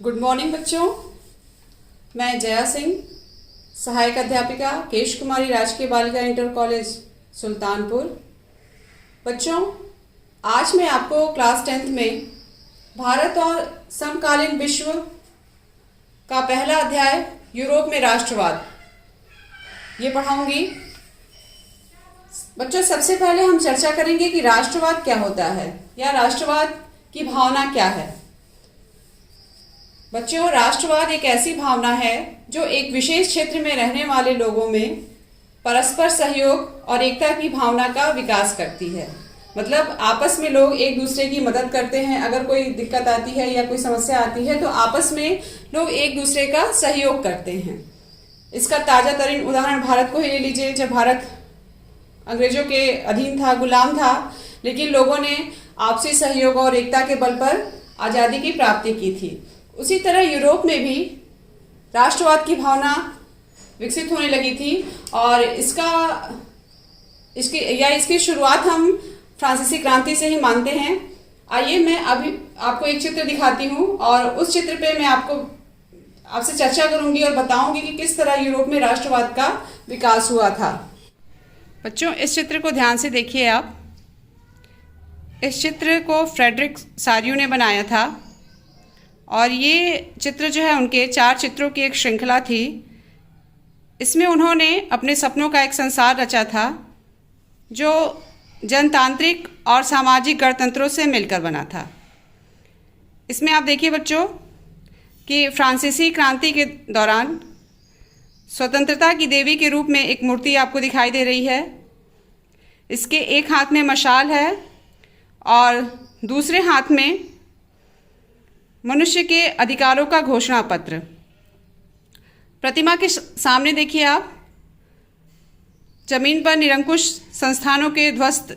Good morning बच्चों। मैं जया सिंह, सहायक अध्यापिका केश कुमारी राजकीय बालिका इंटर कॉलेज सुल्तानपुर। बच्चों, आज मैं आपको क्लास 10th में भारत और समकालीन विश्व का पहला अध्याय यूरोप में राष्ट्रवाद ये पढ़ाऊंगी। बच्चों, सबसे पहले हम चर्चा करेंगे कि राष्ट्रवाद क्या होता है या राष्ट्रवाद की भावना क्या है। बच्चों, राष्ट्रवाद एक ऐसी भावना है जो एक विशेष क्षेत्र में रहने वाले लोगों में परस्पर सहयोग और एकता की भावना का विकास करती है। मतलब आपस में लोग एक दूसरे की मदद करते हैं। अगर कोई दिक्कत आती है या कोई समस्या आती है तो आपस में लोग एक दूसरे का सहयोग करते हैं। इसका ताजा तरीन उदाहरण भारत को ही ले लीजिए। जब भारत अंग्रेजों के अधीन था, गुलाम था, लेकिन लोगों ने आपसी सहयोग और एकता के बल पर आज़ादी की प्राप्ति की थी। उसी तरह यूरोप में भी राष्ट्रवाद की भावना विकसित होने लगी थी और इसकी शुरुआत हम फ्रांसीसी क्रांति से ही मानते हैं। आइए मैं अभी आपको एक चित्र दिखाती हूँ और उस चित्र पे मैं आपसे चर्चा करूंगी और बताऊंगी कि किस तरह यूरोप में राष्ट्रवाद का विकास हुआ था। बच्चों, इस चित्र को ध्यान से देखिए आप। इस चित्र को फ्रेडरिक सारियू ने बनाया था और ये चित्र जो है उनके 4 चित्रों की एक श्रृंखला थी। इसमें उन्होंने अपने सपनों का एक संसार रचा था जो जनतांत्रिक और सामाजिक गणतंत्रों से मिलकर बना था। इसमें आप देखिए बच्चों कि फ्रांसीसी क्रांति के दौरान स्वतंत्रता की देवी के रूप में एक मूर्ति आपको दिखाई दे रही है। इसके एक हाथ में मशाल है और दूसरे हाथ में मनुष्य के अधिकारों का घोषणा पत्र। प्रतिमा के सामने देखिए आप, जमीन पर निरंकुश संस्थानों के ध्वस्त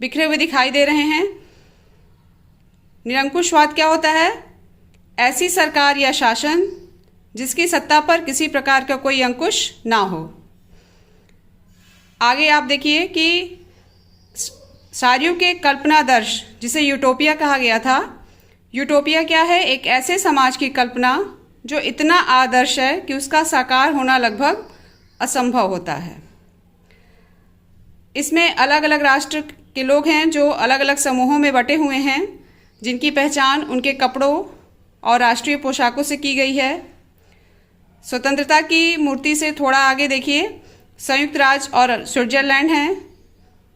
बिखरे हुए दिखाई दे रहे हैं। निरंकुशवाद क्या होता है? ऐसी सरकार या शासन जिसकी सत्ता पर किसी प्रकार का कोई अंकुश ना हो। आगे आप देखिए कि सारियू के कल्पनादर्श, जिसे यूटोपिया कहा गया था। यूटोपिया क्या है? एक ऐसे समाज की कल्पना जो इतना आदर्श है कि उसका साकार होना लगभग असंभव होता है। इसमें अलग अलग राष्ट्र के लोग हैं जो अलग अलग समूहों में बटे हुए हैं, जिनकी पहचान उनके कपड़ों और राष्ट्रीय पोशाकों से की गई है। स्वतंत्रता की मूर्ति से थोड़ा आगे देखिए, संयुक्त राज्य और स्विट्जरलैंड हैं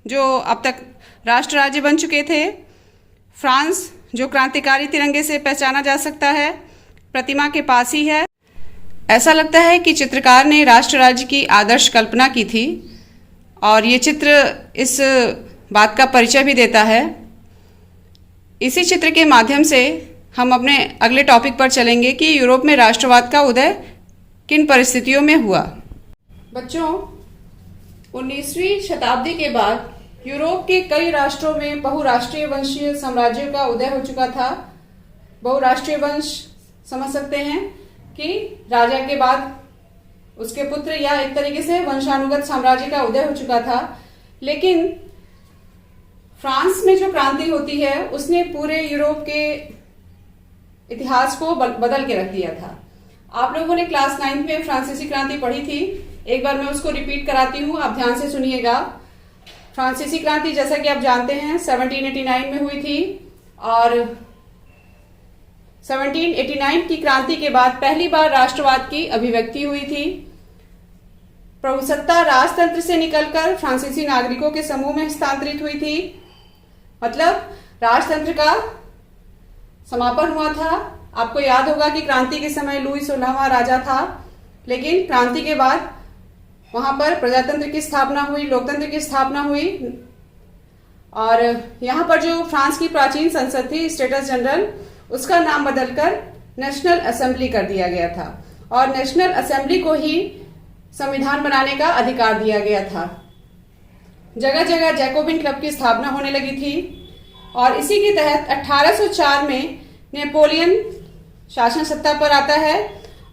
जो अब तक राष्ट्र राज्य बन चुके थे। फ्रांस, जो क्रांतिकारी तिरंगे से पहचाना जा सकता है, प्रतिमा के पास ही है। ऐसा लगता है कि चित्रकार ने राष्ट्र राज्य की आदर्श कल्पना की थी और ये चित्र इस बात का परिचय भी देता है। इसी चित्र के माध्यम से हम अपने अगले टॉपिक पर चलेंगे कि यूरोप में राष्ट्रवाद का उदय किन परिस्थितियों में हुआ। बच्चों, 19वीं शताब्दी के बाद यूरोप के कई राष्ट्रों में बहुराष्ट्रीय वंशीय साम्राज्यों का उदय हो चुका था। बहुराष्ट्रीय वंश समझ सकते हैं कि राजा के बाद उसके पुत्र या एक तरीके से वंशानुगत साम्राज्य का उदय हो चुका था। लेकिन फ्रांस में जो क्रांति होती है उसने पूरे यूरोप के इतिहास को बदल के रख दिया था। आप लोगों ने क्लास 9 में फ्रांसीसी क्रांति पढ़ी थी। एक बार मैं उसको रिपीट कराती हूँ, आप ध्यान से सुनिएगा। फ्रांसीसी क्रांति जैसा कि आप जानते हैं 1789 में हुई थी और 1789 की क्रांति के बाद पहली बार राष्ट्रवाद की अभिव्यक्ति हुई थी। प्रभुसत्ता राजतंत्र से निकलकर फ्रांसीसी नागरिकों के समूह में हस्तांतरित हुई थी। मतलब राजतंत्र का समापन हुआ था। आपको याद होगा कि क्रांति के समय लुई 16वां राजा था, लेकिन क्रांति के बाद वहां पर प्रजातंत्र की स्थापना हुई, लोकतंत्र की स्थापना हुई और यहाँ पर जो फ्रांस की प्राचीन संसद थी, स्टेटस जनरल, उसका नाम बदलकर नेशनल असेंबली कर दिया गया था और नेशनल असेंबली को ही संविधान बनाने का अधिकार दिया गया था। जगह जगह जैकोबिन क्लब की स्थापना होने लगी थी और इसी के तहत 1804 में नेपोलियन शासन सत्ता पर आता है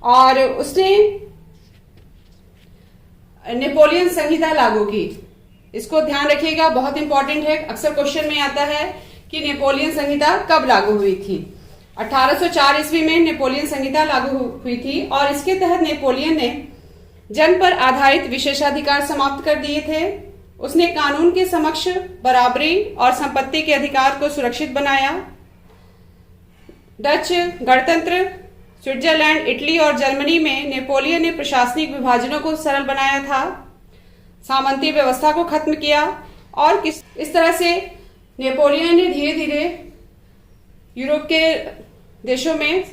और उसने नेपोलियन संहिता लागू की। इसको ध्यान रखिएगा, बहुत इंपॉर्टेंट है। अक्सर क्वेश्चन में आता है कि नेपोलियन संहिता कब लागू हुई थी। 1804 ईस्वी में नेपोलियन संहिता लागू हुई थी और इसके तहत नेपोलियन ने जन पर आधारित विशेषाधिकार समाप्त कर दिए थे। उसने कानून के समक्ष बराबरी और संपत्ति के अधिकार को सुरक्षित बनाया। डच गणतंत्र, स्विट्जरलैंड, इटली और जर्मनी में नेपोलियन ने प्रशासनिक विभाजनों को सरल बनाया था, सामंती व्यवस्था को खत्म किया और इस तरह से नेपोलियन ने धीरे धीरे यूरोप के देशों में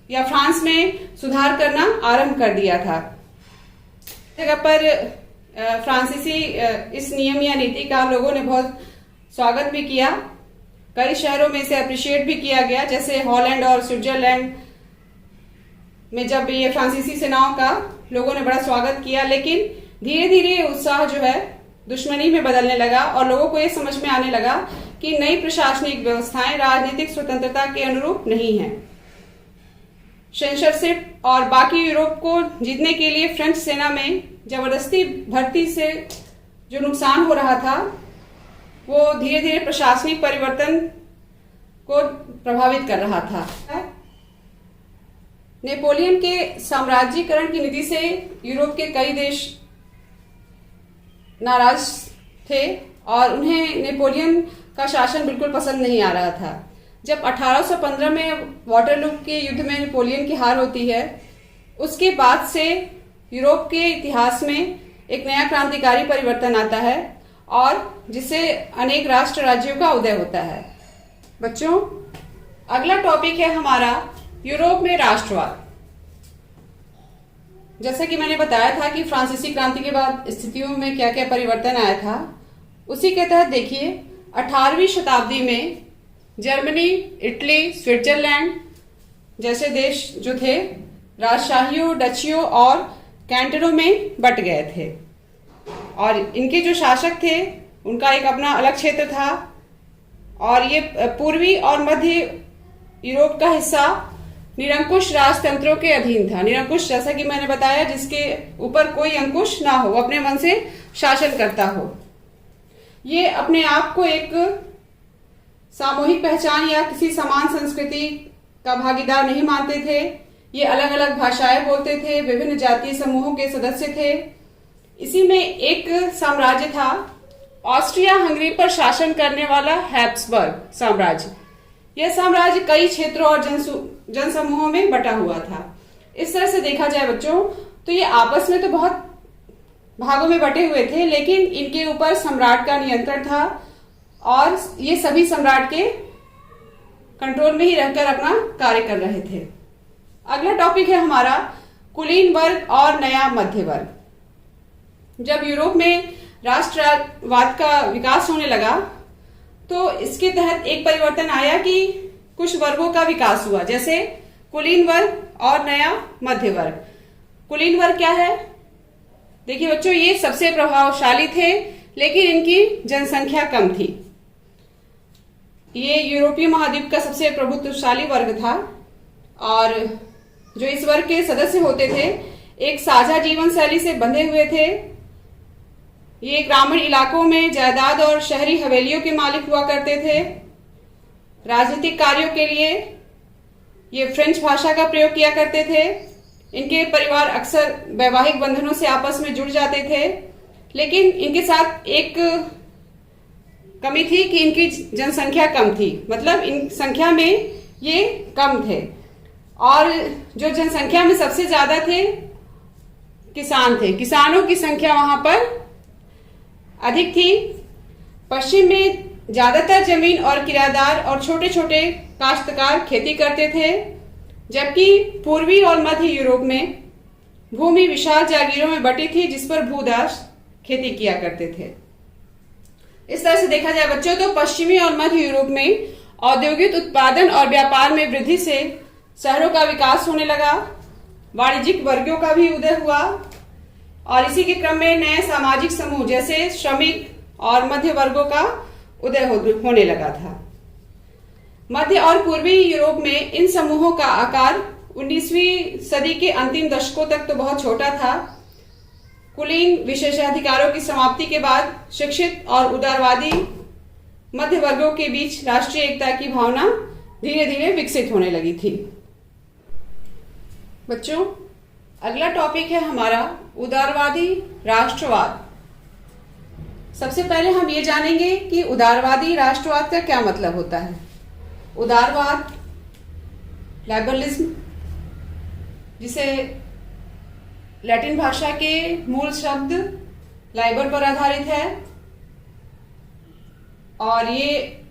या फ्रांस में सुधार करना आरंभ कर दिया था। जगह पर फ्रांसीसी इस नियम या नीति का लोगों ने बहुत स्वागत भी किया। कई शहरों में इसे अप्रिशिएट भी किया गया, जैसे हॉलैंड और स्विट्जरलैंड में जब ये फ्रांसीसी सेनाओं का लोगों ने बड़ा स्वागत किया। लेकिन धीरे धीरे उत्साह जो है दुश्मनी में बदलने लगा और लोगों को ये समझ में आने लगा कि नई प्रशासनिक व्यवस्थाएं राजनीतिक स्वतंत्रता के अनुरूप नहीं है। सेंसरशिप और बाकी यूरोप को जीतने के लिए फ्रेंच सेना में जबरदस्ती भर्ती से जो नुकसान हो रहा था वो धीरे धीरे प्रशासनिक परिवर्तन को प्रभावित कर रहा था। नेपोलियन के साम्राज्यीकरण की नीति से यूरोप के कई देश नाराज थे और उन्हें नेपोलियन का शासन बिल्कुल पसंद नहीं आ रहा था। जब 1815 में वाटरलू के युद्ध में नेपोलियन की हार होती है, उसके बाद से यूरोप के इतिहास में एक नया क्रांतिकारी परिवर्तन आता है और जिससे अनेक राष्ट्र राज्यों का उदय होता है। बच्चों, अगला टॉपिक है हमारा यूरोप में राष्ट्रवाद। जैसा कि मैंने बताया था कि फ्रांसीसी क्रांति के बाद स्थितियों में क्या क्या परिवर्तन आया था, उसी के तहत देखिए 18वीं शताब्दी में जर्मनी, इटली, स्विट्जरलैंड जैसे देश जो थे राजशाहियों, डचियों और कैंटनों में बट गए थे और इनके जो शासक थे उनका एक अपना अलग क्षेत्र था और ये पूर्वी और मध्य यूरोप का हिस्सा निरंकुश राजतंत्रों के अधीन था। निरंकुश जैसा कि मैंने बताया, जिसके ऊपर कोई अंकुश ना हो, अपने मन से शासन करता हो। ये अपने आप को एक सामूहिक पहचान या किसी समान संस्कृति का भागीदार नहीं मानते थे। ये अलग अलग भाषाएं बोलते थे, विभिन्न जातीय समूहों के सदस्य थे। इसी में एक साम्राज्य था ऑस्ट्रिया हंगरी पर शासन करने वाला हैब्सबर्ग साम्राज्य। यह साम्राज्य कई क्षेत्रों और जनसमूहों में बटा हुआ था। इस तरह से देखा जाए बच्चों तो ये आपस में तो बहुत भागों में बटे हुए थे, लेकिन इनके ऊपर सम्राट का नियंत्रण था और ये सभी सम्राट के कंट्रोल में ही रहकर अपना कार्य कर रहे थे। अगला टॉपिक है हमारा कुलीन वर्ग और नया मध्य वर्ग। जब यूरोप में राष्ट्रवाद का विकास होने लगा तो इसके तहत एक परिवर्तन आया कि कुछ वर्गों का विकास हुआ, जैसे कुलीन वर्ग और नया मध्य वर्ग। कुलीन वर्ग क्या है? देखिए बच्चों, ये सबसे प्रभावशाली थे लेकिन इनकी जनसंख्या कम थी। ये यूरोपीय महाद्वीप का सबसे प्रभुत्वशाली वर्ग था और जो इस वर्ग के सदस्य होते थे एक साझा जीवन शैली से बंधे हुए थे। ये ग्रामीण इलाकों में जायदाद और शहरी हवेलियों के मालिक हुआ करते थे। राजनीतिक कार्यों के लिए ये फ्रेंच भाषा का प्रयोग किया करते थे। इनके परिवार अक्सर वैवाहिक बंधनों से आपस में जुड़ जाते थे, लेकिन इनके साथ एक कमी थी कि इनकी जनसंख्या कम थी, मतलब इन संख्या में ये कम थे। और जो जनसंख्या में सबसे ज्यादा थे किसान थे। किसानों की संख्या वहां पर अधिक थी। पश्चिम में ज्यादातर जमीन और किराएदार और छोटे छोटे काश्तकार खेती करते थे, जबकि पूर्वी और मध्य यूरोप में भूमि विशाल जागीरों में बटी थी जिस पर भूदास खेती किया करते थे। इस तरह से देखा जाए बच्चों तो पश्चिमी और मध्य यूरोप में औद्योगिक उत्पादन और व्यापार में वृद्धि से शहरों का विकास होने लगा, वाणिज्यिक वर्गों का भी उदय हुआ और इसी के क्रम में नए सामाजिक समूह जैसे श्रमिक और मध्य वर्गों का उदय होने लगा था। मध्य और पूर्वी यूरोप में इन समूहों का आकार 19वीं सदी के अंतिम दशकों तक तो बहुत छोटा था। कुलीन विशेषाधिकारों की समाप्ति के बाद शिक्षित और उदारवादी मध्य वर्गों के बीच राष्ट्रीय एकता की भावना धीरे धीरे विकसित होने लगी थी। बच्चों, अगला टॉपिक है हमारा उदारवादी राष्ट्रवाद। सबसे पहले हम ये जानेंगे कि उदारवादी राष्ट्रवाद का क्या मतलब होता है। उदारवाद, लिबरलिज्म, जिसे लैटिन भाषा के मूल शब्द लाइबर पर आधारित है, और ये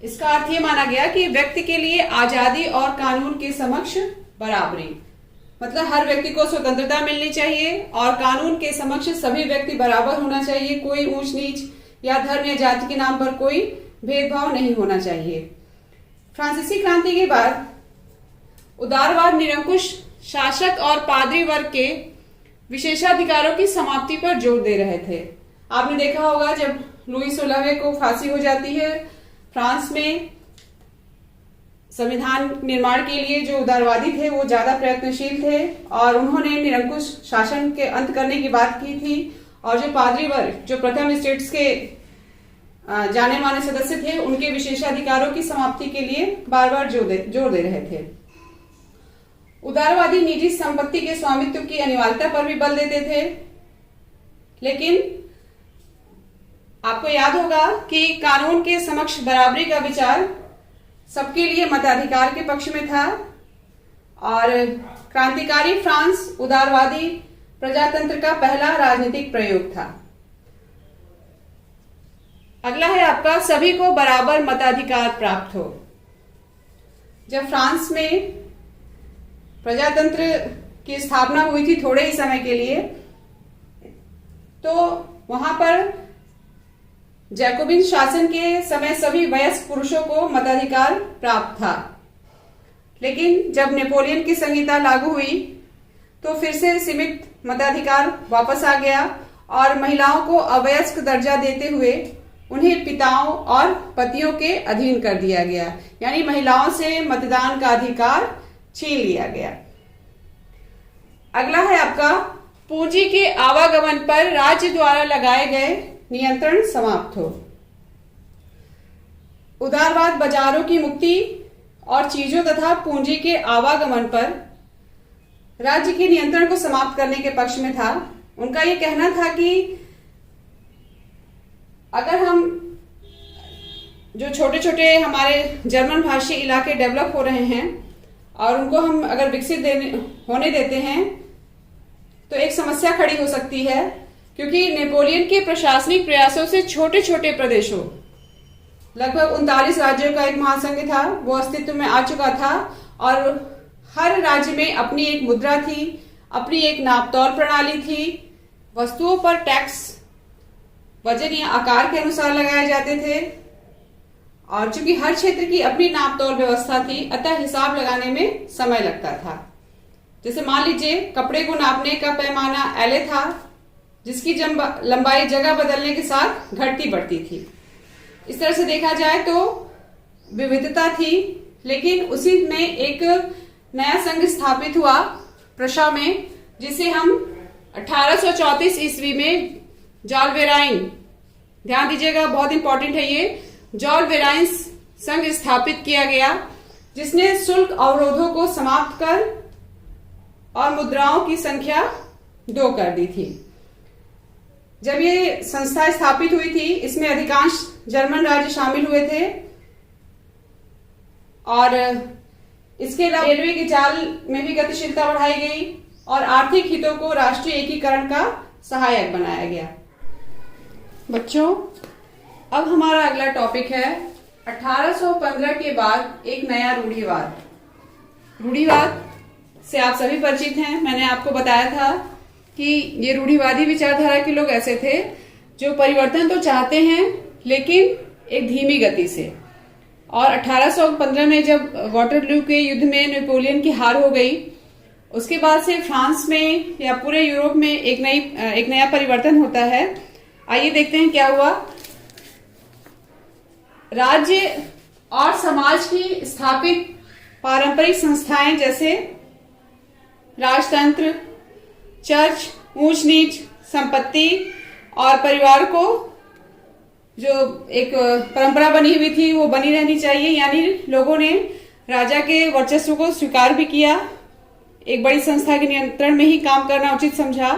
इसका अर्थ ये माना गया कि व्यक्ति के लिए आजादी और कानून के समक्ष बराबरी, मतलब हर व्यक्ति को स्वतंत्रता मिलनी चाहिए और कानून के समक्ष सभी व्यक्ति बराबर होना चाहिए। कोई ऊंच नीच या धर्म या जाति के नाम पर कोई भेदभाव नहीं होना चाहिए। फ्रांसीसी क्रांति के बाद उदारवाद निरंकुश शासक और पादरी वर्ग के विशेषाधिकारों की समाप्ति पर जोर दे रहे थे। आपने देखा होगा जब लुई 16वें को फांसी हो जाती है, फ्रांस में संविधान निर्माण के लिए जो उदारवादी थे वो ज्यादा प्रयत्नशील थे और उन्होंने निरंकुश शासन के अंत करने की बात की थी। और जो पादरी वर्ग, जो प्रथम स्टेट्स के जाने माने सदस्य थे, उनके विशेषाधिकारों की समाप्ति के लिए बार बार जोर दे रहे थे। उदारवादी निजी संपत्ति के स्वामित्व की अनिवार्यता पर भी बल देते थे, लेकिन आपको याद होगा कि कानून के समक्ष बराबरी का विचार सबके लिए मताधिकार के पक्ष में था और क्रांतिकारी फ्रांस उदारवादी प्रजातंत्र का पहला राजनीतिक प्रयोग था। अगला है आपका सभी को बराबर मताधिकार प्राप्त हो। जब फ्रांस में प्रजातंत्र की स्थापना हुई थी थोड़े ही समय के लिए, तो वहां पर जैकोबिन शासन के समय सभी वयस्क पुरुषों को मताधिकार प्राप्त था, लेकिन जब नेपोलियन की संहिता लागू हुई तो फिर से सीमित मताधिकार वापस आ गया और महिलाओं को अवयस्क दर्जा देते हुए उन्हें पिताओं और पतियों के अधीन कर दिया गया, यानी महिलाओं से मतदान का अधिकार छीन लिया गया। अगला है आपका पूंजी के आवागमन पर राज्य द्वारा लगाए गए नियंत्रण समाप्त हो। उदारवाद बाजारों की मुक्ति और चीजों तथा पूंजी के आवागमन पर राज्य के नियंत्रण को समाप्त करने के पक्ष में था। उनका यह कहना था कि अगर हम जो छोटे छोटे हमारे जर्मन भाषी इलाके डेवलप हो रहे हैं और उनको हम अगर विकसित होने देते हैं तो एक समस्या खड़ी हो सकती है, क्योंकि नेपोलियन के प्रशासनिक प्रयासों से छोटे छोटे प्रदेशों, लगभग 39 राज्यों का एक महासंघ था, वो अस्तित्व में आ चुका था और हर राज्य में अपनी एक मुद्रा थी, अपनी एक नापतोल प्रणाली थी। वस्तुओं पर टैक्स वजन या आकार के अनुसार लगाए जाते थे और चूंकि हर क्षेत्र की अपनी नापतोल व्यवस्था थी, अतः हिसाब लगाने में समय लगता था। जैसे मान लीजिए कपड़े को नापने का पैमाना एले था, जिसकी लंबाई जगह बदलने के साथ घटती बढ़ती थी। इस तरह से देखा जाए तो विविधता थी, लेकिन उसी में एक नया संघ स्थापित हुआ प्रशा में, जिसे हम 1834 ईस्वी में जॉल वेराइन, ध्यान दीजिएगा बहुत इंपॉर्टेंट है ये, जॉल वेराइन संघ स्थापित किया गया, जिसने शुल्क अवरोधों को समाप्त कर और मुद्राओं की संख्या 2 कर दी थी। जब ये संस्था स्थापित हुई थी, इसमें अधिकांश जर्मन राज्य शामिल हुए थे और इसके अलावा रेलवे के जाल में भी गतिशीलता बढ़ाई गई और आर्थिक हितों को राष्ट्रीय एकीकरण का सहायक बनाया गया। बच्चों, अब हमारा अगला टॉपिक है 1815 के बाद एक नया रूढ़िवाद। रूढ़िवाद से आप सभी परिचित हैं। मैंने आपको बताया था कि ये रूढ़िवादी विचारधारा के लोग ऐसे थे जो परिवर्तन तो चाहते हैं लेकिन एक धीमी गति से। और 1815 में जब वाटरलू के युद्ध में नेपोलियन की हार हो गई, उसके बाद से फ्रांस में या पूरे यूरोप में एक नया परिवर्तन होता है। आइए देखते हैं क्या हुआ। राज्य और समाज की स्थापित पारंपरिक संस्थाएं जैसे राजतंत्र, चर्च, ऊंच नीच, संपत्ति और परिवार को जो एक परंपरा बनी हुई थी वो बनी रहनी चाहिए, यानी लोगों ने राजा के वर्चस्व को स्वीकार भी किया, एक बड़ी संस्था के नियंत्रण में ही काम करना उचित समझा।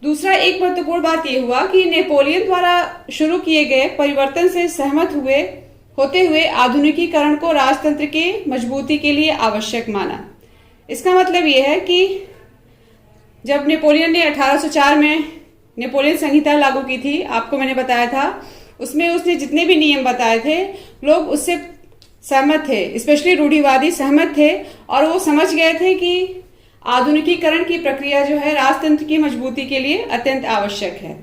दूसरा, एक महत्वपूर्ण बात यह हुआ कि नेपोलियन द्वारा शुरू किए गए परिवर्तन से सहमत होते हुए आधुनिकीकरण को राजतंत्र के मजबूती के लिए आवश्यक माना। इसका मतलब यह है कि जब नेपोलियन ने 1804 में नेपोलियन संहिता लागू की थी, आपको मैंने बताया था, उसमें उसने जितने भी नियम बताए थे लोग उससे सहमत थे, स्पेशली रूढ़िवादी सहमत थे, और वो समझ गए थे कि आधुनिकीकरण की प्रक्रिया जो है राजतंत्र की मजबूती के लिए अत्यंत आवश्यक है।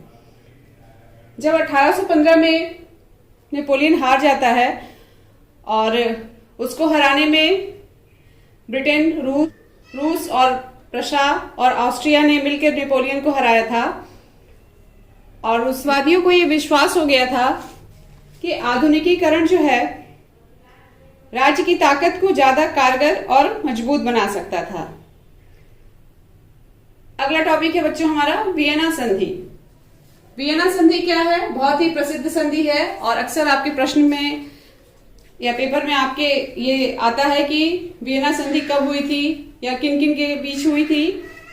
जब 1815 में नेपोलियन हार जाता है और उसको हराने में ब्रिटेन, रूस और प्रशा और ऑस्ट्रिया ने मिलकर नेपोलियन को हराया था, और रूसवादियों को यह विश्वास हो गया था कि आधुनिकीकरण जो है राज्य की ताकत को ज्यादा कारगर और मजबूत बना सकता था। अगला टॉपिक है बच्चों हमारा वियना संधि। वियना संधि क्या है? बहुत ही प्रसिद्ध संधि है और अक्सर आपके प्रश्न में या पेपर में आपके ये आता है कि वियना संधि कब हुई थी या किन किन के बीच हुई थी,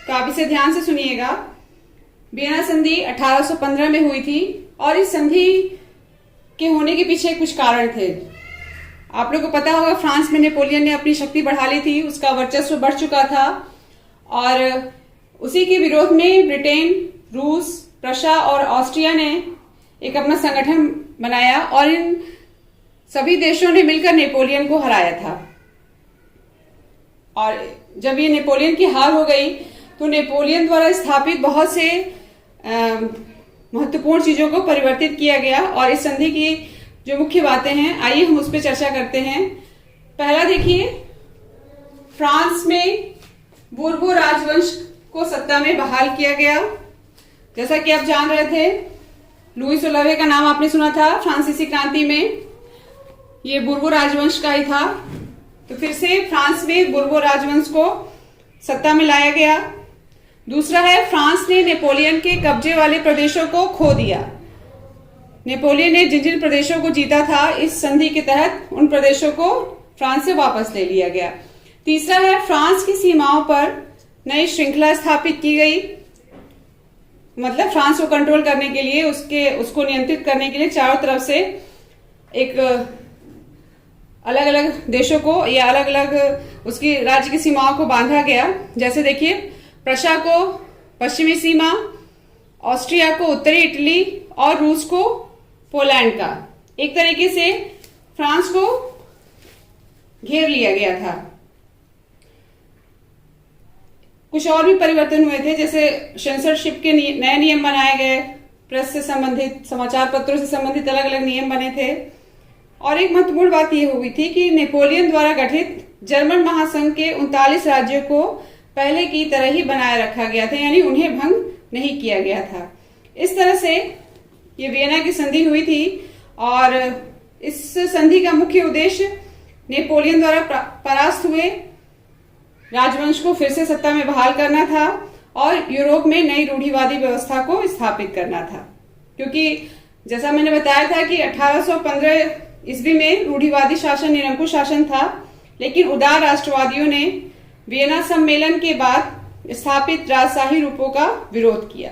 तो आप इसे ध्यान से सुनिएगा। वियना संधि 1815 में हुई थी और इस संधि के होने के पीछे कुछ कारण थे। आप लोगों को पता होगा फ्रांस में नेपोलियन ने अपनी शक्ति बढ़ा ली थी, उसका वर्चस्व बढ़ चुका था, और उसी के विरोध में ब्रिटेन, रूस, प्रशा और ऑस्ट्रिया ने एक अपना संगठन बनाया और इन सभी देशों ने मिलकर नेपोलियन को हराया था। और जब ये नेपोलियन की हार हो गई तो नेपोलियन द्वारा स्थापित बहुत से महत्वपूर्ण चीजों को परिवर्तित किया गया, और इस संधि की जो मुख्य बातें हैं आइए हम उस पर चर्चा करते हैं। पहला देखिए, फ्रांस में बोर्बो राजवंश को सत्ता में बहाल किया गया। जैसा कि आप जान रहे थे, लुई 16वें का नाम आपने सुना था फ्रांसीसी क्रांति में, ये बोर्बो राजवंश का ही था। तो फिर से फ्रांस में बोर्बो राजवंश को सत्ता में लाया गया। दूसरा है, फ्रांस ने नेपोलियन के कब्जे वाले प्रदेशों को खो दिया। नेपोलियन ने जिन जिन प्रदेशों को जीता था इस संधि के तहत उन प्रदेशों को फ्रांस से वापस ले लिया गया। तीसरा है, फ्रांस की सीमाओं पर नई श्रृंखला स्थापित की गई, मतलब फ्रांस को कंट्रोल करने के लिए, उसको नियंत्रित करने के लिए चारों तरफ से एक अलग अलग देशों को या अलग अलग उसकी राज्य की सीमाओं को बांधा गया। जैसे देखिए, प्रशा को पश्चिमी सीमा, ऑस्ट्रिया को उत्तरी इटली और रूस को पोलैंड का, एक तरीके से फ्रांस को घेर लिया गया था। कुछ और भी परिवर्तन हुए थे, जैसे सेंसरशिप के नए नियम बनाए गए, प्रेस से संबंधित, समाचार पत्रों से संबंधित अलग अलग नियम बने थे। और एक महत्वपूर्ण बात यह हुई थी कि नेपोलियन द्वारा गठित जर्मन महासंघ के 39 राज्यों को पहले की तरह ही बनाए रखा गया था, यानी उन्हें भंग नहीं किया गया था। इस तरह से ये वियना की संधि हुई थी, और इस संधि का मुख्य उद्देश्य नेपोलियन द्वारा परास्त हुए राजवंश को फिर से सत्ता में बहाल करना था और यूरोप में नई रूढ़िवादी व्यवस्था को स्थापित करना था। क्योंकि जैसा मैंने बताया था कि 1815 ईस्वी में रूढ़िवादी शासन निरंकुश शासन था, लेकिन उदार राष्ट्रवादियों ने वियना सम्मेलन के बाद स्थापित राजशाही रूपों का विरोध किया।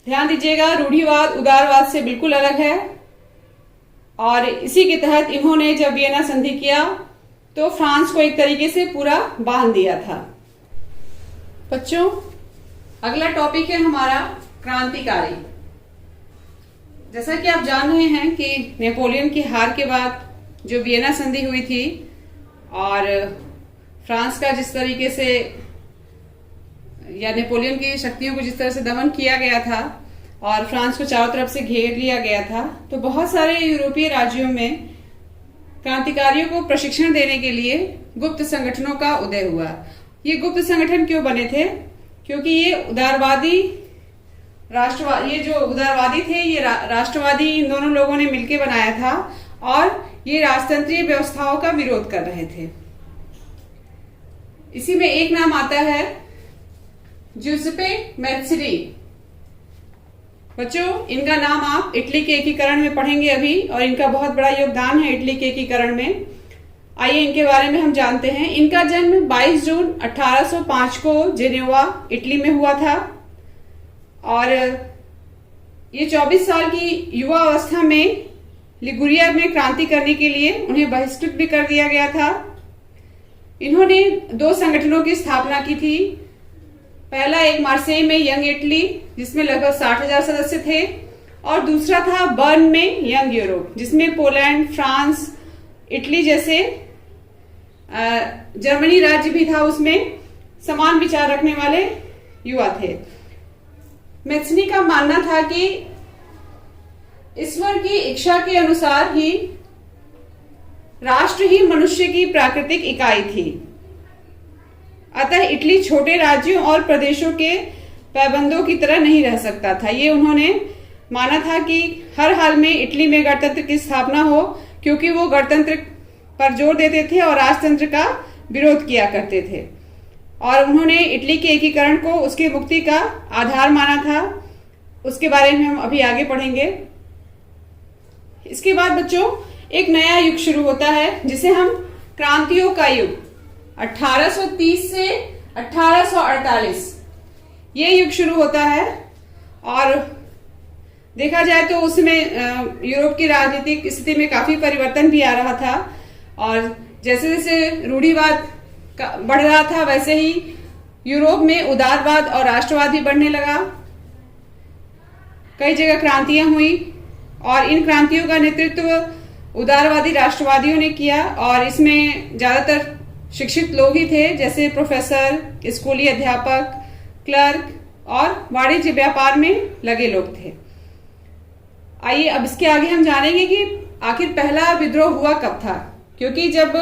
ध्यान दीजिएगा, रूढ़िवाद उदारवाद से बिल्कुल अलग है, और इसी के तहत इन्होंने जब वियना संधि किया तो फ्रांस को एक तरीके से पूरा बांध दिया था। बच्चों, अगला टॉपिक है हमारा क्रांतिकारी। जैसा कि आप जान रहे हैं कि नेपोलियन की हार के बाद जो वियना संधि हुई थी और फ्रांस का जिस तरीके से या नेपोलियन की शक्तियों को जिस तरह से दमन किया गया था और फ्रांस को चारों तरफ से घेर लिया गया था, तो बहुत सारे यूरोपीय राज्यों में क्रांतिकारियों को प्रशिक्षण देने के लिए गुप्त संगठनों का उदय हुआ। ये गुप्त संगठन क्यों बने थे? क्योंकि ये जो उदारवादी थे, ये राष्ट्रवादी इन दोनों लोगों ने मिलकर बनाया था, और ये राजतंत्रीय व्यवस्थाओं का विरोध कर रहे थे। इसी में एक नाम आता है ज्यूसेप्पे मैत्सेरी। बच्चों, इनका नाम आप इटली के एकीकरण में पढ़ेंगे अभी, और इनका बहुत बड़ा योगदान है इटली के एकीकरण में। आइए इनके बारे में हम जानते हैं। इनका जन्म 22 जून 1805 को जेनेवा, इटली में हुआ था और ये 24 साल की युवा अवस्था में लिगुरिया में क्रांति करने के लिए उन्हें बहिष्कृत भी कर दिया गया था। इन्होंने 2 संगठनों की स्थापना की थी। पहला एक मार्सेई में यंग इटली, जिसमें लगभग 60,000 सदस्य थे, और दूसरा था बर्न में यंग यूरोप, जिसमें पोलैंड, फ्रांस, इटली जैसे जर्मनी राज्य भी था, उसमें समान विचार रखने वाले युवा थे। मैथ्सनी का मानना था कि ईश्वर की इच्छा के अनुसार ही राष्ट्र ही मनुष्य की प्राकृतिक इकाई थी। अतः इटली छोटे राज्यों और प्रदेशों के पैबंदों की तरह नहीं रह सकता था। ये उन्होंने माना था कि हर हाल में इटली में गणतंत्र की स्थापना हो, क्योंकि वो गणतंत्र पर जोर देते थे और राजतंत्र का विरोध किया करते थे। और उन्होंने इटली के एकीकरण को उसकी मुक्ति का आधार माना था। उसके बारे में हम अभी आगे पढ़ेंगे। इसके बाद बच्चों एक नया युग शुरू होता है, जिसे हम क्रांतियों का युग, 1830 से 1848 ये युग शुरू होता है। और देखा जाए तो उसमें यूरोप की राजनीतिक स्थिति में काफी परिवर्तन भी आ रहा था, और जैसे जैसे रूढ़िवाद बढ़ रहा था, वैसे ही यूरोप में उदारवाद और राष्ट्रवाद भी बढ़ने लगा। कई जगह क्रांतियां हुई और इन क्रांतियों का नेतृत्व उदारवादी राष्ट्रवादियों ने किया, और इसमें ज्यादातर शिक्षित लोग ही थे, जैसे प्रोफेसर, स्कूली अध्यापक, क्लर्क और वाणिज्य व्यापार में लगे लोग थे। आइए अब इसके आगे हम जानेंगे कि आखिर पहला विद्रोह हुआ कब था, क्योंकि जब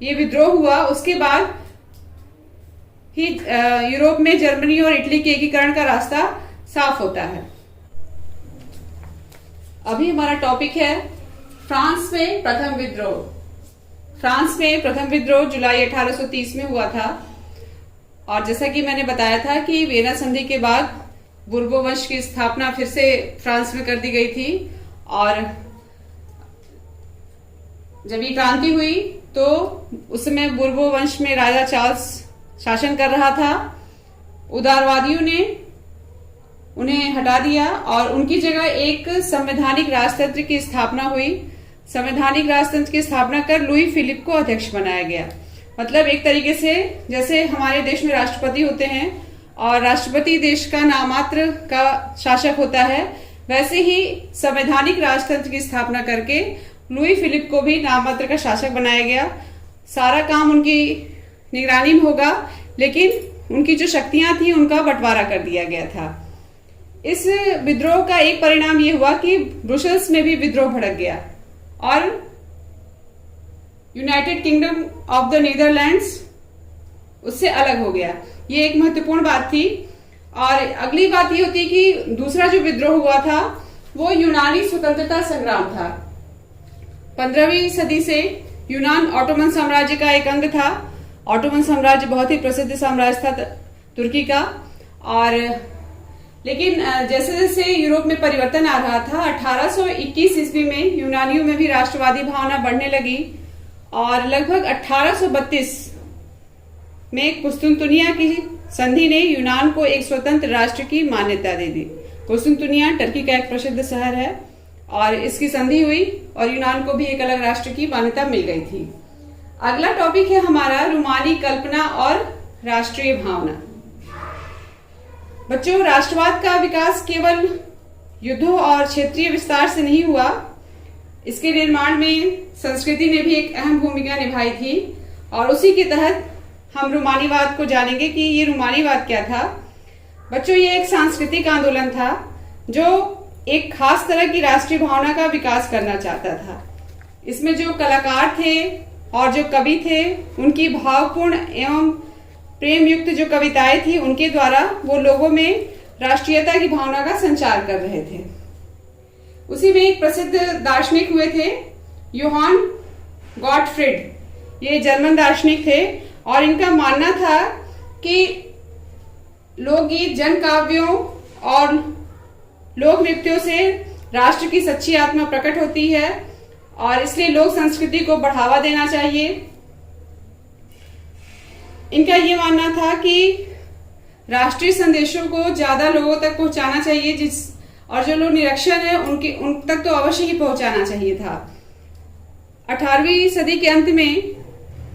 ये विद्रोह हुआ उसके बाद ही यूरोप में जर्मनी और इटली के एकीकरण का रास्ता साफ होता है। अभी हमारा टॉपिक है फ्रांस में प्रथम विद्रोह। फ्रांस में प्रथम विद्रोह जुलाई 1830 में हुआ था, और जैसा कि मैंने बताया था कि वियना संधि के बाद बुर्बो वंश की स्थापना फिर से फ्रांस में कर दी गई थी। और जब ये क्रांति हुई तो उस समय बुर्बो वंश में राजा चार्ल्स शासन कर रहा था। उदारवादियों ने उन्हें हटा दिया और उनकी जगह एक संवैधानिक राजतंत्र की स्थापना हुई। संवैधानिक राजतंत्र की स्थापना कर लुई फिलिप को अध्यक्ष बनाया गया। मतलब एक तरीके से जैसे हमारे देश में राष्ट्रपति होते हैं और राष्ट्रपति देश का नाममात्र का शासक होता है, वैसे ही संवैधानिक राजतंत्र की स्थापना करके लुई फिलिप को भी नाममात्र का शासक बनाया गया। सारा काम उनकी निगरानी में होगा, लेकिन उनकी जो शक्तियां थी उनका बंटवारा कर दिया गया था। इस विद्रोह का एक परिणाम ये हुआ कि ब्रुसेल्स में भी विद्रोह भड़क गया और United kingdom of the Netherlands उससे अलग हो गया। ये एक महत्वपूर्ण बात थी। और अगली बात ये होती कि दूसरा जो विद्रोह हुआ था वो यूनानी स्वतंत्रता संग्राम था। 15वीं सदी से यूनान ऑटोमन साम्राज्य का एक अंग था। ऑटोमन साम्राज्य बहुत ही प्रसिद्ध साम्राज्य था तुर्की का। और लेकिन जैसे जैसे यूरोप में परिवर्तन आ रहा था, 1821 ईस्वी में यूनानियों में भी राष्ट्रवादी भावना बढ़ने लगी और लगभग 1832 में कुस्तुनतुनिया की संधि ने यूनान को एक स्वतंत्र राष्ट्र की मान्यता दे दी। कुस्तुनतुनिया टर्की का एक प्रसिद्ध शहर है और इसकी संधि हुई और यूनान को भी एक अलग राष्ट्र की मान्यता मिल गई थी। अगला टॉपिक है हमारा रूमानी कल्पना और राष्ट्रीय भावना। बच्चों, राष्ट्रवाद का विकास केवल युद्धों और क्षेत्रीय विस्तार से नहीं हुआ। इसके निर्माण में संस्कृति ने भी एक अहम भूमिका निभाई थी और उसी के तहत हम रूमानीवाद को जानेंगे कि ये रूमानीवाद क्या था। बच्चों, ये एक सांस्कृतिक आंदोलन था जो एक खास तरह की राष्ट्रीय भावना का विकास करना चाहता था। इसमें जो कलाकार थे और जो कवि थे, उनकी भावपूर्ण एवं प्रेम युक्त जो कविताएं थी, उनके द्वारा वो लोगों में राष्ट्रीयता की भावना का संचार कर रहे थे। उसी में एक प्रसिद्ध दार्शनिक हुए थे योहान गॉटफ्रीड। ये जर्मन दार्शनिक थे और इनका मानना था कि लोकगीत, जन काव्यों और लोक नृत्यों से राष्ट्र की सच्ची आत्मा प्रकट होती है और इसलिए लोक संस्कृति को बढ़ावा देना चाहिए। इनका ये मानना था कि राष्ट्रीय संदेशों को ज्यादा लोगों तक पहुंचाना चाहिए, और जो लोग निरक्षर हैं उन तक तो अवश्य ही पहुंचाना चाहिए था। 18वीं सदी के अंत में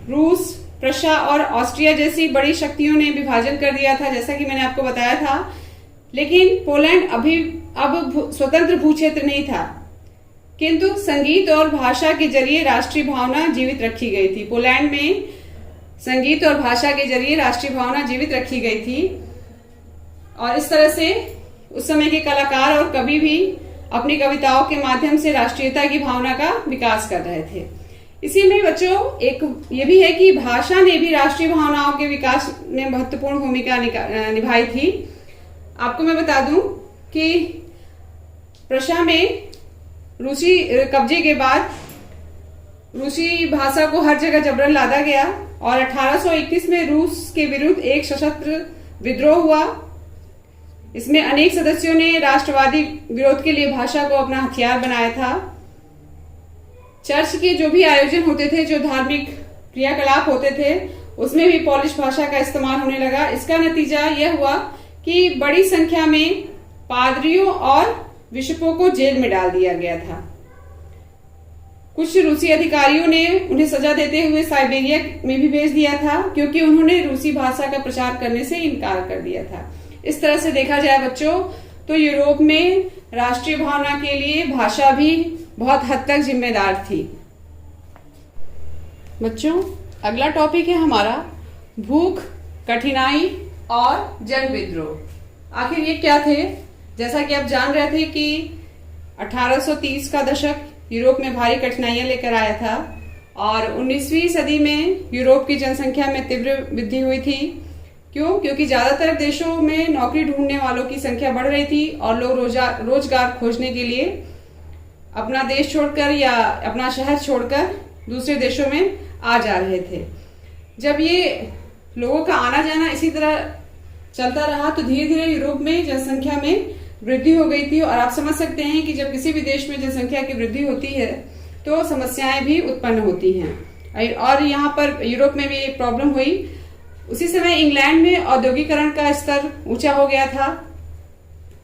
रूस, प्रशा और ऑस्ट्रिया जैसी बड़ी शक्तियों ने विभाजन कर दिया था, जैसा कि मैंने आपको बताया था। लेकिन पोलैंड अब स्वतंत्र भूक्षेत्र नहीं था, किंतु संगीत और भाषा के जरिए राष्ट्रीय भावना जीवित रखी गई थी। पोलैंड में संगीत और भाषा के जरिए राष्ट्रीय भावना जीवित रखी गई थी, और इस तरह से उस समय के कलाकार और कवि भी अपनी कविताओं के माध्यम से राष्ट्रीयता की भावना का विकास कर रहे थे। इसी में बच्चों एक ये भी है कि भाषा ने भी राष्ट्रीय भावनाओं के विकास में महत्वपूर्ण भूमिका निभाई थी। आपको मैं बता दूं कि प्रशा में रूसी कब्जे के बाद रूसी भाषा को हर जगह जबरन लादा गया, और 1821 में रूस के विरुद्ध एक सशस्त्र विद्रोह हुआ। इसमें अनेक सदस्यों ने राष्ट्रवादी विरोध के लिए भाषा को अपना हथियार बनाया था। चर्च के जो भी आयोजन होते थे, जो धार्मिक क्रियाकलाप होते थे, उसमें भी पोलिश भाषा का इस्तेमाल होने लगा। इसका नतीजा यह हुआ कि बड़ी संख्या में पादरियों और बिशपों को जेल में डाल दिया गया था। कुछ रूसी अधिकारियों ने उन्हें सजा देते हुए साइबेरिया में भी भेज दिया था, क्योंकि उन्होंने रूसी भाषा का प्रचार करने से इनकार कर दिया था। इस तरह से देखा जाए बच्चों, तो यूरोप में राष्ट्रीय भावना के लिए भाषा भी बहुत हद तक जिम्मेदार थी। बच्चों, अगला टॉपिक है हमारा भूख, कठिनाई और जन विद्रोह। आखिर ये क्या थे? जैसा कि आप जान रहे थे कि 1830 का दशक यूरोप में भारी कठिनाइयां लेकर आया था, और 19वीं सदी में यूरोप की जनसंख्या में तीव्र वृद्धि हुई थी। क्यों? क्योंकि ज्यादातर देशों में नौकरी ढूंढने वालों की संख्या बढ़ रही थी, और लोग रोजगार खोजने के लिए अपना देश छोड़कर या अपना शहर छोड़कर दूसरे देशों में आ जा रहे थे। जब ये लोगों का आना जाना इसी तरह चलता रहा, तो धीरे धीरे यूरोप में जनसंख्या में वृद्धि हो गई थी। और आप समझ सकते हैं कि जब किसी भी देश में जनसंख्या की वृद्धि होती है तो समस्याएं भी उत्पन्न होती हैं, और यहाँ पर यूरोप में भी एक प्रॉब्लम हुई। उसी समय इंग्लैंड में औद्योगिकरण का स्तर ऊंचा हो गया था।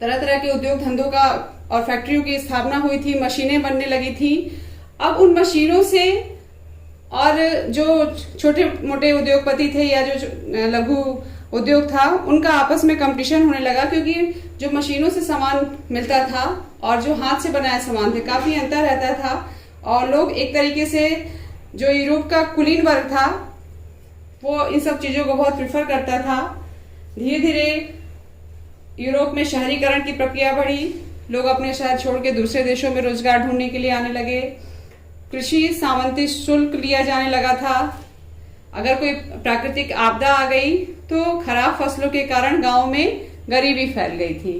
तरह तरह के उद्योग धंधों का और फैक्ट्रियों की स्थापना हुई थी, मशीनें बनने लगी थी। अब उन मशीनों से और जो छोटे मोटे उद्योगपति थे या जो लघु उद्योग था, उनका आपस में कंपटीशन होने लगा, क्योंकि जो मशीनों से सामान मिलता था और जो हाथ से बनाए सामान थे, काफी अंतर रहता था। और लोग एक तरीके से, जो यूरोप का कुलीन वर्ग था, वो इन सब चीजों को बहुत प्रिफर करता था। धीरे धीरे यूरोप में शहरीकरण की प्रक्रिया बढ़ी। लोग अपने शहर छोड़ के दूसरे देशों में रोजगार ढूंढने के लिए आने लगे। कृषि सामंती शुल्क लिया जाने लगा था। अगर कोई प्राकृतिक आपदा आ गई तो खराब फसलों के कारण गांव में गरीबी फैल गई थी।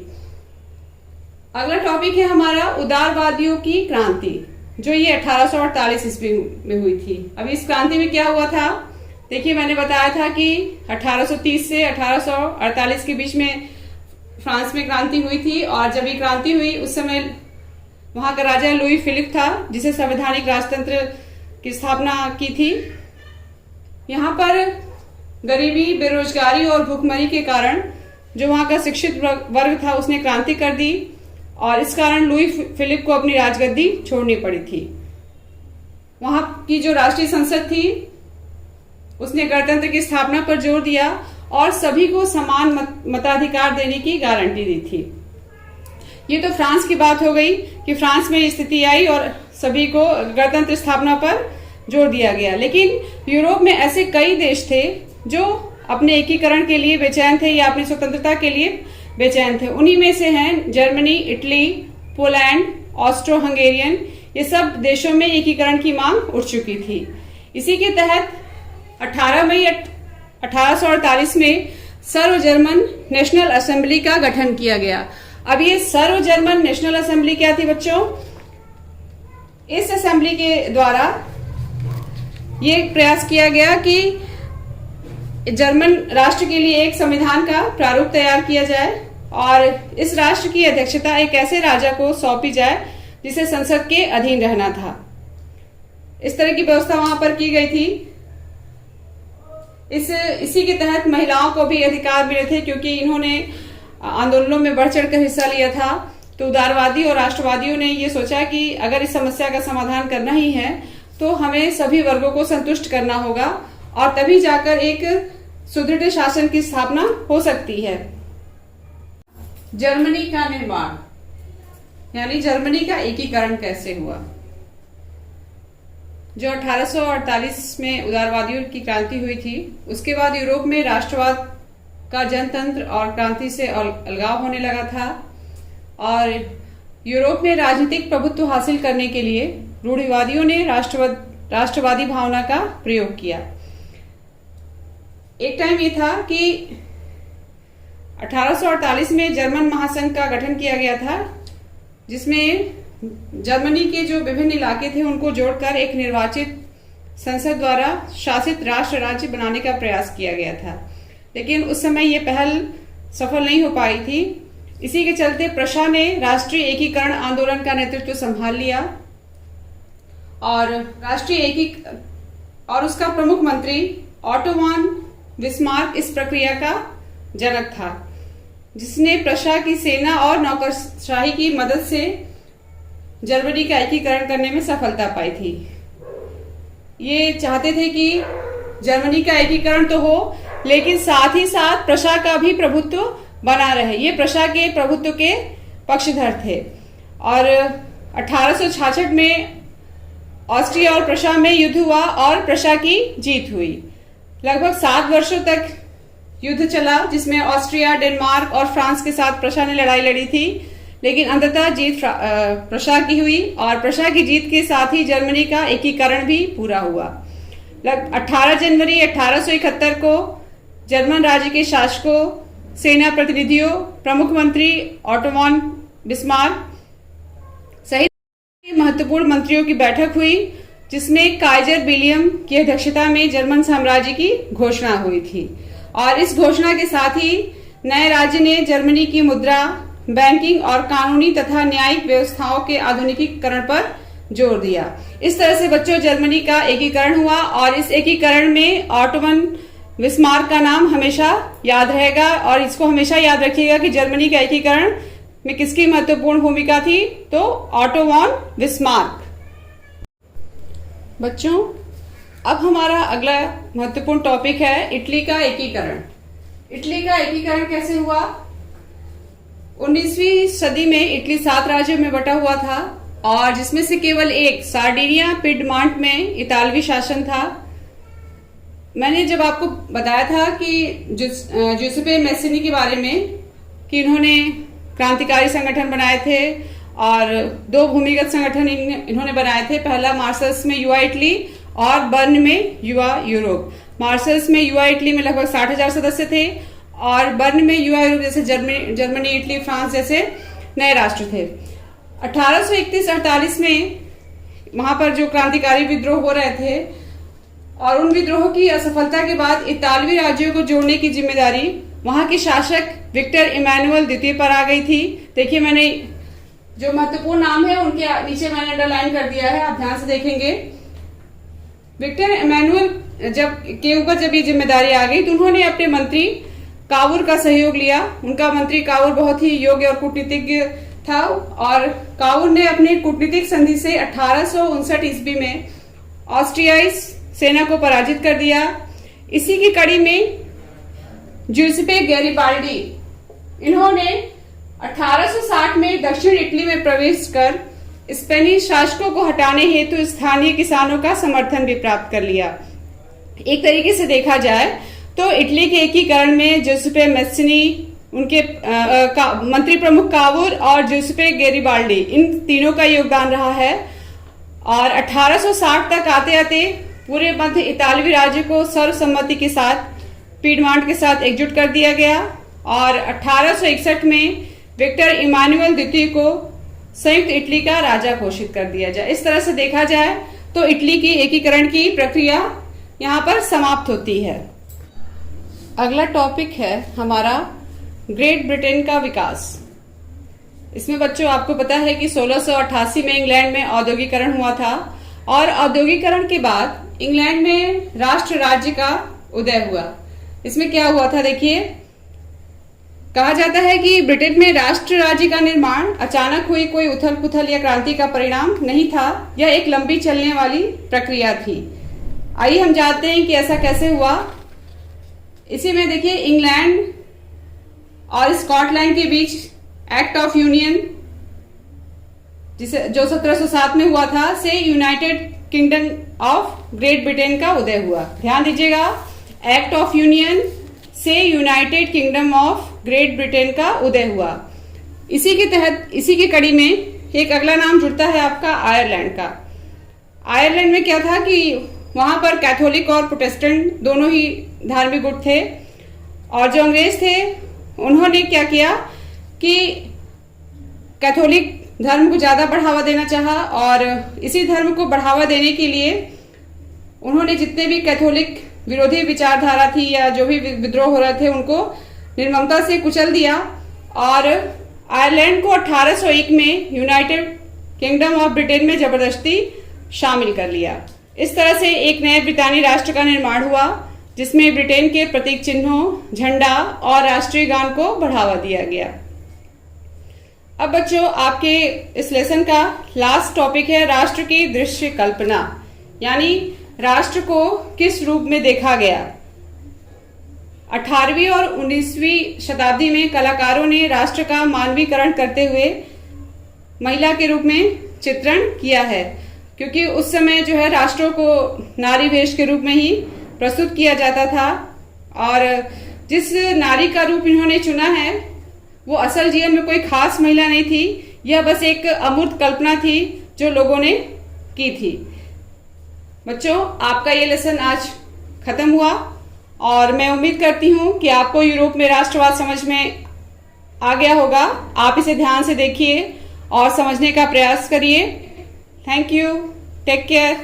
अगला टॉपिक है हमारा उदारवादियों की क्रांति, जो ये 1848 ईस्वी में हुई थी। अब इस क्रांति में क्या हुआ था? देखिए, मैंने बताया था कि 1830 से 1848 के बीच में फ्रांस में क्रांति हुई थी, और जब ये क्रांति हुई उस समय वहां का राजा लुई फिलिप था, जिसे संवैधानिक राजतंत्र की स्थापना की थी। यहाँ पर गरीबी, बेरोजगारी और भूखमरी के कारण जो वहां का शिक्षित वर्ग था उसने क्रांति कर दी, और इस कारण लुई फिलिप को अपनी राजगद्दी छोड़नी पड़ी थी। वहां की जो राष्ट्रीय संसद थी उसने गणतंत्र की स्थापना पर जोर दिया और सभी को समान मताधिकार देने की गारंटी दी थी। ये तो फ्रांस की बात हो गई कि फ्रांस में स्थिति आई और सभी को गणतंत्र स्थापना पर जोर दिया गया। लेकिन यूरोप में ऐसे कई देश थे जो अपने एकीकरण के लिए बेचैन थे या अपनी स्वतंत्रता के लिए बेचैन थे। उन्हीं में से हैं Germany, Italy, Poland, Austro Hungarian. ये सब देशों में एकीकरण की मांग उठ चुकी थी। इसी के तहत 18 मई 1848 में सर्व जर्मन नेशनल असेंबली का गठन किया गया। अब ये सर्व जर्मन नेशनल असेंबली क्या थी बच्चों? इस असेंबली के द्वारा ये प्रयास किया गया कि जर्मन राष्ट्र के लिए एक संविधान का प्रारूप तैयार किया जाए और इस राष्ट्र की अध्यक्षता एक ऐसे राजा को सौंपी जाए जिसे संसद के अधीन रहना था। इस तरह की व्यवस्था वहां पर की गई थी। इसी के तहत महिलाओं को भी अधिकार मिले थे, क्योंकि इन्होंने आंदोलनों में बढ़ चढ़कर हिस्सा लिया था। तो उदारवादी और राष्ट्रवादियों ने ये सोचा कि अगर इस समस्या का समाधान करना ही है तो हमें सभी वर्गों को संतुष्ट करना होगा, और तभी जाकर एक सुदृढ़ शासन की स्थापना हो सकती है। जर्मनी का निर्माण, यानी जर्मनी का एकीकरण कैसे हुआ? जो 1848 में उदारवादियों की क्रांति हुई थी, उसके बाद यूरोप में राष्ट्रवाद का जनतंत्र और क्रांति से अलगाव होने लगा था, और यूरोप में राजनीतिक प्रभुत्व हासिल करने के लिए रूढ़िवादियों ने राष्ट्रवादी भावना का प्रयोग किया। एक टाइम ये था कि 1848 में जर्मन महासंघ का गठन किया गया था, जिसमें जर्मनी के जो विभिन्न इलाके थे उनको जोड़कर एक निर्वाचित संसद द्वारा शासित राष्ट्र राज्य बनाने का प्रयास किया गया था। लेकिन उस समय ये पहल सफल नहीं हो पाई थी। इसी के चलते प्रशा ने राष्ट्रीय एकीकरण आंदोलन का नेतृत्व संभाल लिया, और उसका प्रमुख मंत्री ऑटो वॉन बिस्मार्क इस प्रक्रिया का जनक था, जिसने प्रशा की सेना और नौकरशाही की मदद से जर्मनी का एकीकरण करने में सफलता पाई थी। ये चाहते थे कि जर्मनी का एकीकरण तो हो, लेकिन साथ ही साथ प्रशा का भी प्रभुत्व बना रहे। ये प्रशा के प्रभुत्व के पक्षधर थे, और 1866 में ऑस्ट्रिया और प्रशा में युद्ध हुआ और प्रशा की जीत हुई। लगभग 7 वर्षों तक युद्ध चला, जिसमें ऑस्ट्रिया, डेनमार्क और फ्रांस के साथ प्रशा ने लड़ाई लड़ी थी, लेकिन अंततः जीत प्रशा की हुई, और प्रशा की जीत के साथ ही जर्मनी का एकीकरण भी पूरा हुआ। 18 जनवरी 1871 को जर्मन राज्य के शासकों, सेना प्रतिनिधियों, प्रमुख मंत्री ऑटो वॉन बिस्मार्क सहित महत्वपूर्ण मंत्रियों की बैठक हुई, जिसमें काइजर विलियम की अध्यक्षता में जर्मन साम्राज्य की घोषणा हुई थी। और इस घोषणा के साथ ही नए राज्य ने जर्मनी की मुद्रा, बैंकिंग और कानूनी तथा न्यायिक व्यवस्थाओं के आधुनिकीकरण पर जोर दिया। इस तरह से बच्चों जर्मनी का एकीकरण हुआ, और इस एकीकरण में ऑटो वॉन बिस्मार्क का नाम हमेशा याद रहेगा। और इसको हमेशा याद रखिएगा कि जर्मनी का एकीकरण में किसकी महत्वपूर्ण भूमिका थी, तो ऑटो वॉन बिस्मार्क। बच्चों, अब हमारा अगला महत्वपूर्ण टॉपिक है इटली का एकीकरण। इटली का एकीकरण कैसे हुआ? 19वीं सदी में इटली 7 राज्यों में बटा हुआ था, और जिसमें से केवल एक सार्डिनिया पिडमांट में इतालवी शासन था। मैंने जब आपको बताया था कि जुसेप्पे मैस्सिनी के बारे में कि इन्होंने क्रांतिकारी संगठन बनाए थे, और 2 भूमिगत संगठन इन्होंने बनाए थे। पहला मार्सल्स में युवा इटली, और बर्न में युवा यूरोप। मार्सल्स में युवा इटली में लगभग 60,000 सदस्य थे, और बर्न में युवा यूरोप जैसे जर्मनी, इटली, फ्रांस जैसे नए राष्ट्र थे। 1831-48 में वहां पर जो क्रांतिकारी विद्रोह हो रहे थे, और उन विद्रोहों की असफलता के बाद इतालवी राज्यों को जोड़ने की जिम्मेदारी वहां के शासक विक्टर इमैनुअल द्वितीय पर आ गई थी। देखिए, मैंने जो महत्वपूर्ण नाम है उनके नीचे मैंने अंडरलाइन कर दिया है, आप ध्यान से देखेंगे। विक्टर इमैनुअल के ऊपर जब ये जिम्मेदारी आ गई, तो उन्होंने अपने मंत्री कावूर का सहयोग लिया। उनका मंत्री कावूर बहुत ही योग्य और कूटनीतिज्ञ था, और कावूर ने अपने कूटनीतिक संधि से 1859 ईस्वी में ऑस्ट्रियाई सेना को पराजित कर दिया। इसी की कड़ी में जुसेप्पे गैरिबाल्डी, इन्होंने 1860 में दक्षिण इटली में प्रवेश कर स्पेनिश शासकों को हटाने हेतु स्थानीय किसानों का समर्थन भी प्राप्त कर लिया। एक तरीके से देखा जाए तो इटली के एकीकरण में जुसेप्पे मैस्सिनी, उनके मंत्री प्रमुख कावूर और जुसेप्पे गैरिबाल्डी, इन तीनों का योगदान रहा है। और 1860 तक आते आते पूरे मध्य इतालवी राज्य को सर्वसम्मति के साथ पीडमांट के साथ एकजुट कर दिया गया, और 1861 में विक्टर इमानुएल द्वितीय को संयुक्त इटली का राजा घोषित कर दिया जाए। इस तरह से देखा जाए तो इटली की एकीकरण की प्रक्रिया यहाँ पर समाप्त होती है। अगला टॉपिक है हमारा ग्रेट ब्रिटेन का विकास। इसमें बच्चों आपको पता है कि 1688 में इंग्लैंड में औद्योगिकरण हुआ था, और औद्योगिकरण के बाद इंग्लैंड में राष्ट्र राज्य का उदय हुआ। इसमें क्या हुआ था देखिए, कहा जाता है कि ब्रिटेन में राष्ट्र राज्य का निर्माण अचानक हुई कोई उथल पुथल या क्रांति का परिणाम नहीं था, यह एक लंबी चलने वाली प्रक्रिया थी। आइए हम जानते हैं कि ऐसा कैसे हुआ। इसी में देखिए, इंग्लैंड और स्कॉटलैंड के बीच एक्ट ऑफ यूनियन जो 1707 में हुआ था, से United kingdom of great Britain का उदय हुआ। ध्यान दीजिएगा, एक्ट ऑफ यूनियन से United kingdom of great Britain का उदय हुआ। इसी के तहत, इसी की कड़ी में एक अगला नाम जुड़ता है आपका आयरलैंड का। आयरलैंड में क्या था कि वहां पर कैथोलिक और प्रोटेस्टेंट दोनों ही धार्मिक गुट थे, और जो अंग्रेज थे उन्होंने क्या किया कि कैथोलिक धर्म को ज्यादा बढ़ावा देना चाहा, और इसी धर्म को बढ़ावा देने के लिए उन्होंने जितने भी कैथोलिक विरोधी विचारधारा थी या जो भी विद्रोह हो रहे थे उनको निर्ममता से कुचल दिया, और आयरलैंड को 1801 में यूनाइटेड किंगडम ऑफ ब्रिटेन में जबरदस्ती शामिल कर लिया। इस तरह से एक नए ब्रितानी राष्ट्र का निर्माण हुआ, जिसमें ब्रिटेन के प्रतीक चिन्हों, झंडा और राष्ट्रीय गान को बढ़ावा दिया गया। अब बच्चों, आपके इस लेसन का लास्ट टॉपिक है राष्ट्र की दृश्य कल्पना, यानी राष्ट्र को किस रूप में देखा गया। 18वीं और 19वीं शताब्दी में कलाकारों ने राष्ट्र का मानवीकरण करते हुए महिला के रूप में चित्रण किया है, क्योंकि उस समय जो है राष्ट्रों को नारी वेश के रूप में ही प्रस्तुत किया जाता था, और जिस नारी का रूप इन्होंने चुना है वो असल जीवन में कोई खास महिला नहीं थी, यह बस एक अमूर्त कल्पना थी जो लोगों ने की थी। बच्चों, आपका ये लेसन आज खत्म हुआ, और मैं उम्मीद करती हूँ कि आपको यूरोप में राष्ट्रवाद समझ में आ गया होगा। आप इसे ध्यान से देखिए और समझने का प्रयास करिए। Thank you, take care.